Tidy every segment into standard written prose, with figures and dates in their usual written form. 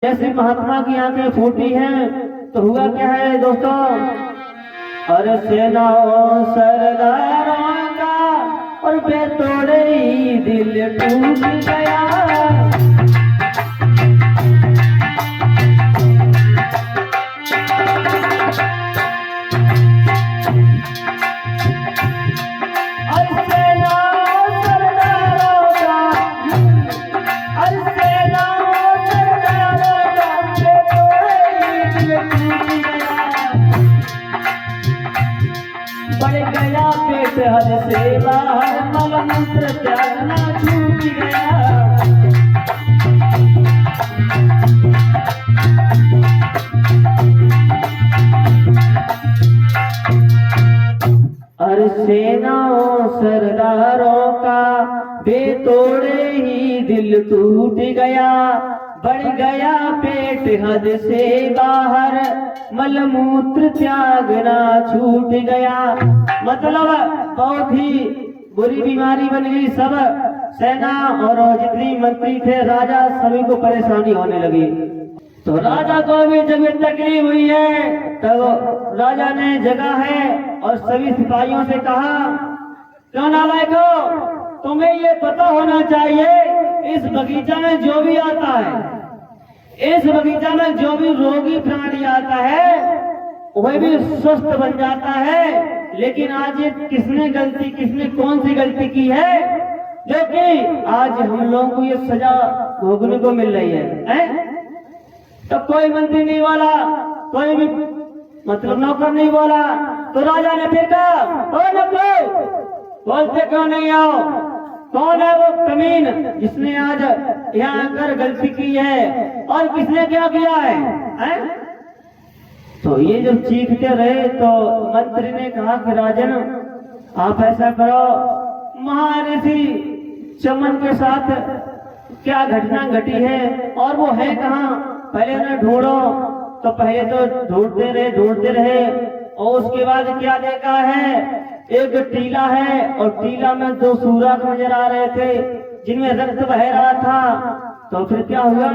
जैसे महात्मा की आंखें फूटी हैं तो हुआ क्या है दोस्तों। अरे सेनाओं सरदारों का और बेतोड़े ही दिल टूट गया। बढ़ गया पेट हद से बाहर मल मूत्र त्यागना छूट गया। अरे सेनाओं सरदारों का बेतोड़े ही दिल टूट गया। बढ़ गया पेट हद से बाहर मल मूत्र त्यागना छूट गया। मतलब बहुत ही बुरी बीमारी बन गई। सब सेना और जितनी मंत्री थे राजा सभी को परेशानी होने लगी। तो राजा को भी जब ये तकलीफ हुई है तो राजा ने जगह है और सभी सिपाहियों से कहा, क्यों नालायको, तुम्हें ये पता होना चाहिए इस बगीचा में जो भी आता है, इस बगीचा में जो भी रोगी प्राणी आता है वह भी स्वस्थ बन जाता है। लेकिन आज ये किसने कौन सी गलती की है जो कि आज हम लोगों को ये सजा भोगने को मिल रही है? तो कोई मंत्री नहीं बोला, कोई भी मतलब नौकर नहीं बोला। तो राजा ने फिर कहा, ओ नौकर, बोलते क्यों नहीं आओ? कौन है वो कमीन जिसने आज यहाँ आकर गलती की है और किसने क्या किया है? तो ये जब चीखते रहे तो मंत्री ने कहा कि राजन आप ऐसा करो, महर्षि चमन के साथ क्या घटना घटी है और वो है कहाँ, पहले उन्हें ढूंढो। तो पहले तो ढूंढते रहे और उसके बाद क्या देखा है, एक टीला है और टीला में दो सुराख नजर आ रहे थे जिनमें रक्त बह रहा था। तो फिर क्या हुआ,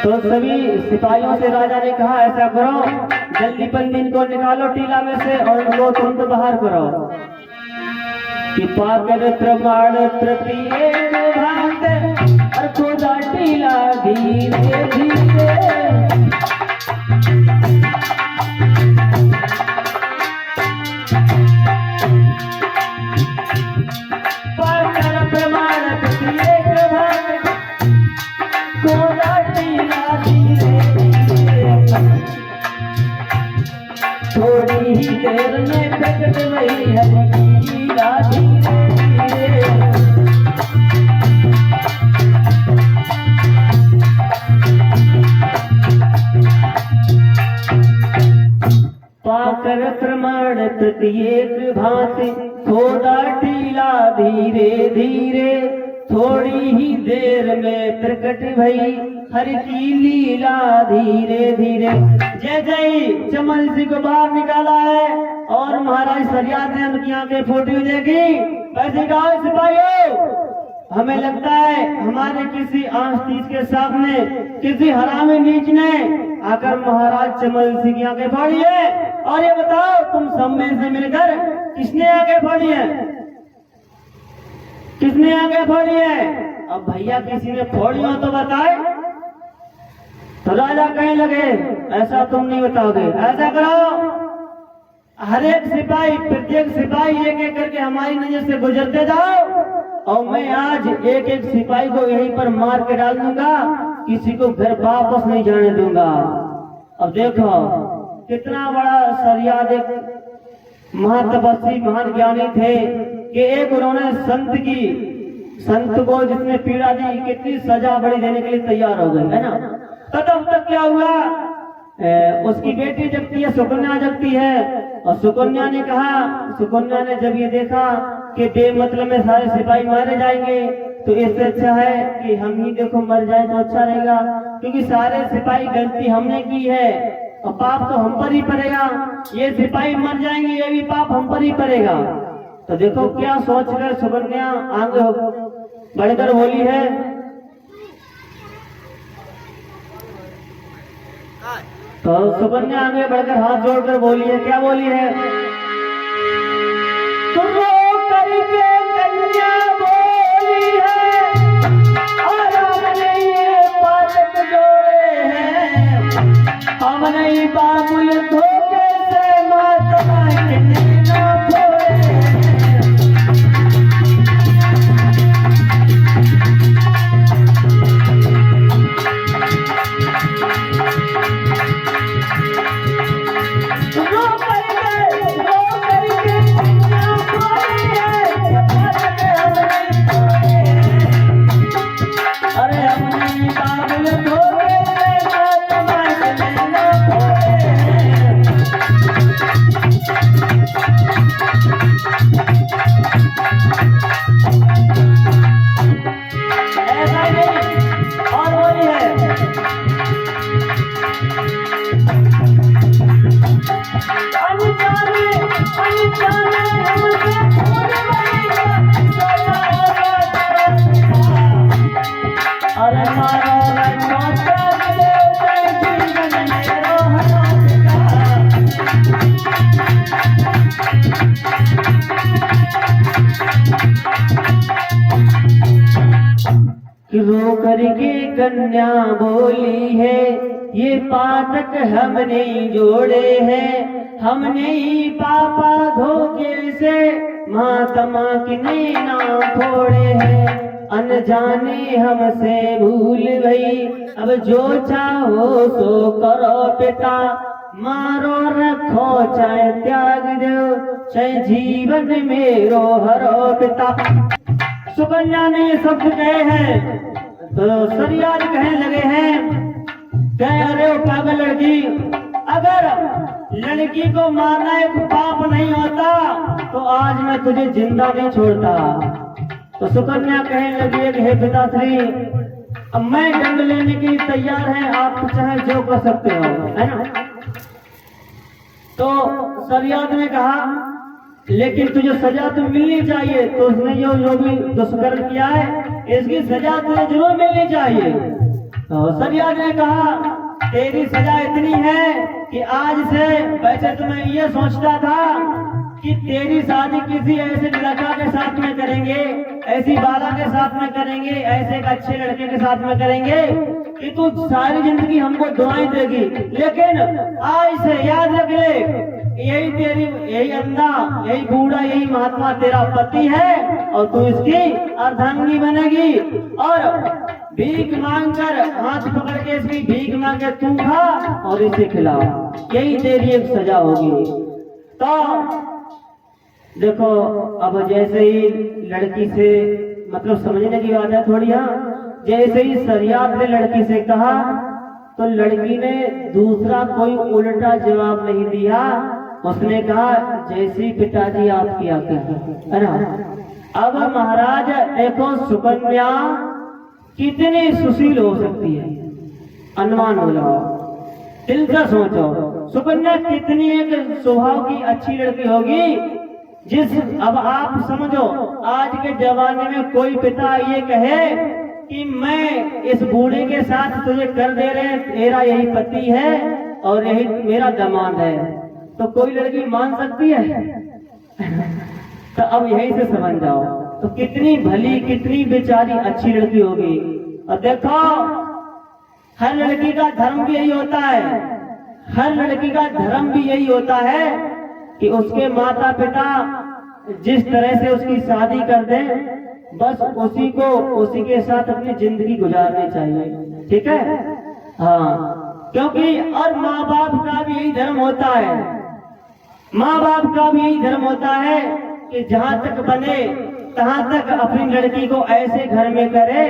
तो सभी सिपाहियों से राजा ने कहा, ऐसा करो जल्दी बंदी इनको निकालो टीला में से और उनको तुरंत बाहर करो। कि पाकर प्रमाण प्रत्येक भांत और खोदा टीला धीरे धीरे। थोड़ी ही देर में प्रकट वही टीला धीरे धीरे। पाकर प्रमाण प्रत्येक भांति थोड़ा टीला धीरे धीरे। थोड़ी ही देर में प्रकट भई हर की लीला धीरे धीरे। जैसे ही चमन सिंह को बाहर निकाला है और महाराज सरियाद ने उनकी आंखें फूटी हुई देखी, वैसे कहा, सिपाहियों हमें लगता है हमारे किसी आस्तीस के सामने किसी हरामी नीच ने आकर महाराज चमन सिंह की आंखें फाड़ी है। और ये बताओ तुम सब में से मिलकर किसने आंखें फाड़ी है, किसने आंखें फाड़ी है? अब भैया किसी ने फोड़ी हो तो बताए। तो राजा कहने लगे, ऐसा तुम नहीं बताओगे, ऐसा करो हर एक सिपाही प्रत्येक सिपाही एक एक करके हमारी नजर से गुजरते जाओ और मैं आज एक एक सिपाही को यहीं पर मार के डाल दूंगा, किसी को घर वापस नहीं जाने दूंगा। अब देखो कितना बड़ा सरियाद एक महातपस्वी महान ज्ञानी थे कि एक उन्होंने संत को जिसने पीड़ा दी कितनी सजा बड़ी देने के लिए तैयार हो गए, है ना। तो तब तक क्या हुआ, उसकी बेटी जगती है, सुकन्या जगती है। और सुकन्या ने जब ये देखा कि बेमतलब में सारे सिपाही मारे जाएंगे तो इससे अच्छा है कि हम ही देखो मर जाए तो अच्छा रहेगा, क्योंकि सारे सिपाही गलती हमने की है और पाप तो हम पर ही पड़ेगा। ये सिपाही मर जाएंगे ये भी पाप हम पर ही पड़ेगा। तो देखो क्या सोचकर सुकन्या आगे बढ़कर बोली है, तो सुकन्या आगे बढ़कर हाथ जोड़कर बोली है, क्या बोली है? तो रो करके कन्या बोली है, और हमने ये पालक जोड़े हैं, हमने ही बाबुल धोखे से माता के ना छोड़े हैं। रो करके कन्या बोली है, ये पातक हमने जोड़े हैं, हमने ही पापा धोखे से मातमा किने ना फोड़े हैं। अनजाने हमसे भूल गई, अब जो चाहो सो करो पिता, मारो रखो चाहे त्याग दो, चाहे जीवन मेरो हरो पिता। सुकन्या ने ये शब्द कहे हैं तो सरियाज कहने लगे हैं, कह अरे पागल लड़की, अगर लड़की को मारना एक पाप नहीं होता तो आज मैं तुझे जिंदा नहीं छोड़ता। तो सुकन्या कहने लगी है कि हे पिताश्री, अब मैं दंड लेने के लिए तैयार है, आप चाहे जो कर सकते हो, है ना। तो सरियाज ने कहा लेकिन तुझे सजा तो मिलनी चाहिए, तो उसने जो भी दुष्कर्म किया है इसकी सजा तुझे जरूर मिलनी चाहिए। तो सरियाज ने कहा तेरी सजा इतनी है कि आज से, वैसे तो मैं ये सोचता था कि तेरी शादी किसी ऐसे लड़का के साथ में करेंगे, ऐसी बाला के साथ में करेंगे, ऐसे एक अच्छे लड़के के साथ में करेंगे कि तू सारी जिंदगी हमको दुआएं देगी, लेकिन आज से याद रख ले, यही तेरी, यही अंधा, यही बूढ़ा, यही महात्मा तेरा पति है और तू इसकी अर्धांगिनी बनेगी, और भीख मांगकर, हाथ पकड़ के इसकी भीख मांग के तू खा और इसे खिलाओ, यही तेरी एक सजा होगी। तो देखो अब जैसे ही लड़की से, मतलब समझने की बात है थोड़ी, हाँ, जैसे ही सरियाद ने लड़की से कहा तो लड़की ने दूसरा कोई उल्टा जवाब नहीं दिया, उसने कहा जैसी पिताजी आपकी आज्ञा है ना। अब महाराज देखो सुकन्या कितनी सुशील हो सकती है, अनुमान हो जाओ, दिल से सोचो सुकन्या कितनी एक स्वभाव की अच्छी लड़की होगी, जिस, अब आप समझो आज के जमाने में कोई पिता ये कहे कि मैं इस बूढ़े के साथ तुझे कर दे रहे, तेरा यही पति है और यही मेरा दामाद है, तो कोई लड़की मान सकती है? तो अब यही से समझ जाओ तो कितनी भली, कितनी बेचारी अच्छी लड़की होगी। और देखो हर लड़की का धर्म भी यही होता है, हर लड़की का धर्म भी यही होता है कि उसके माता पिता जिस तरह से उसकी शादी कर दें, बस उसी को, उसी के साथ अपनी जिंदगी गुजारनी चाहिए, ठीक है। हाँ, क्योंकि और माँ बाप का भी यही धर्म होता है, माँ बाप का भी यही धर्म होता है कि जहाँ तक बने तहाँ तक अपनी लड़की को ऐसे घर में करे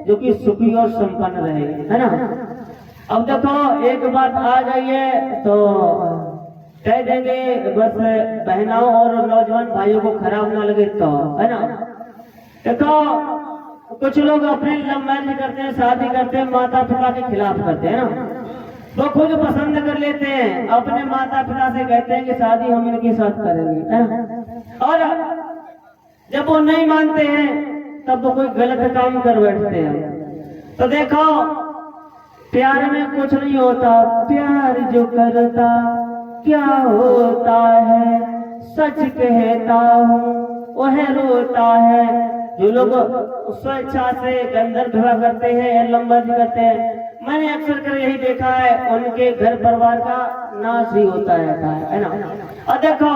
जो कि सुखी और संपन्न रहे, है ना। अब देखो एक बात आ जाइए तो कह देंगे, बस बहनाओं और नौजवान भाइयों को खराब ना लगे तो, है ना। देखो कुछ लोग अपने लव मैरिज करते हैं, शादी करते हैं, माता पिता के खिलाफ करते हैं ना, वो खुद पसंद कर लेते हैं, अपने माता पिता से कहते हैं कि शादी हम इनके साथ करेंगे, है? और जब वो नहीं मानते हैं तब वो कोई गलत काम कर बैठते हैं। तो देखो प्यार में कुछ नहीं होता, प्यार जो करता क्या होता है, सच कहता हूँ वह रोता है। जो लोग स्वेच्छा से गंधर्व विवाह करते हैं या लंबाजी करते हैं, मैंने अक्सर कर यही देखा है, उनके घर परिवार का नाश ही होता रहता है ना। और देखो,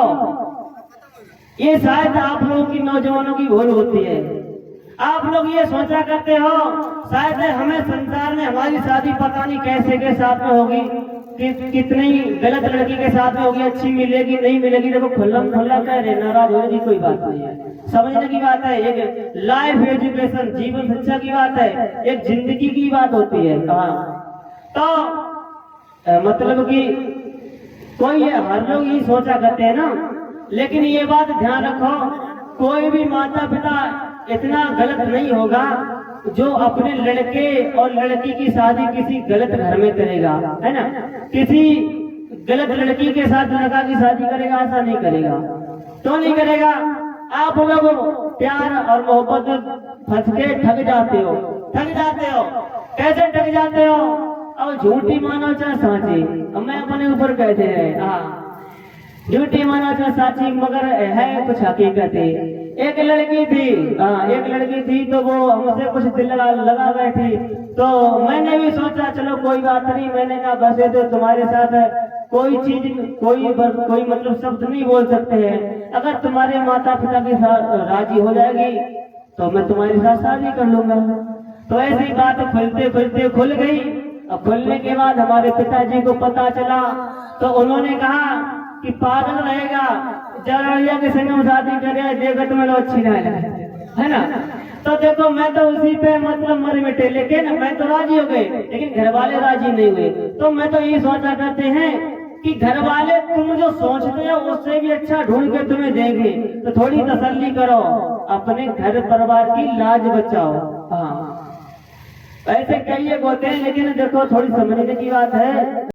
ये शायद आप लोगों की नौजवानों की भूल होती है। आप लोग ये सोचा करते हो शायद हमें संसार में हमारी शादी पता नहीं कैसे के साथ में होगी, कितनी गलत लड़की के साथ में होगी, अच्छी मिलेगी नहीं मिलेगी। देखो खुल्लम खुल्ला कह रहे, नाराज होने की कोई बात नहीं है, समझने की बात है। एक लाइफ एजुकेशन, जीवन शिक्षा की बात है, एक जिंदगी की बात होती है। तो मतलब कि कोई हर लोग यही सोचा करते हैं ना, लेकिन ये बात ध्यान रखो, कोई भी माता पिता इतना गलत नहीं होगा जो अपने लड़के और लड़की की शादी किसी गलत घर में करेगा, है ना। किसी गलत लड़की के साथ लड़का की शादी करेगा, ऐसा नहीं करेगा। तो नहीं करेगा। आप लोग प्यार और मोहब्बत में फंस के ठग जाते हो। कैसे ठग जाते हो? अब झूठी मानो चाहे साची, मैं अपने ऊपर कहते हैं, हाँ झूठी मानो चाहे साची, मगर है कुछ हकीकत है। एक लड़की थी तो वो हमसे कुछ दिल लगा बैठी, तो मैंने भी सोचा चलो कोई बात नहीं, मैंने कहा वैसे तो तुम्हारे साथ कोई चीज कोई मतलब शब्द नहीं बोल सकते हैं, अगर तुम्हारे माता पिता के साथ राजी हो जाएगी तो मैं तुम्हारे साथ शादी कर लूंगा। तो ऐसी बात खुलते खुल गई। अब खुलने के बाद हमारे पिताजी को पता चला, तो उन्होंने कहा कि पागल रहेगा, जरा के संग शादी करे, जगत में लो अच्छी है ना। तो देखो, मैं तो उसी पे मतलब मर मिटे, लेकिन मैं तो राजी हो गए, लेकिन घर वाले राजी नहीं हुए। तो मैं तो ये सोचा करते हैं कि घर वाले तुम जो सोचते हो उससे भी अच्छा ढूंढ के तुम्हें देंगे, तो थोड़ी तसल्ली करो, अपने घर परिवार की लाज बचाओ। हाँ, ऐसे कई एक होते हैं, लेकिन देखो थोड़ी समझने की बात है।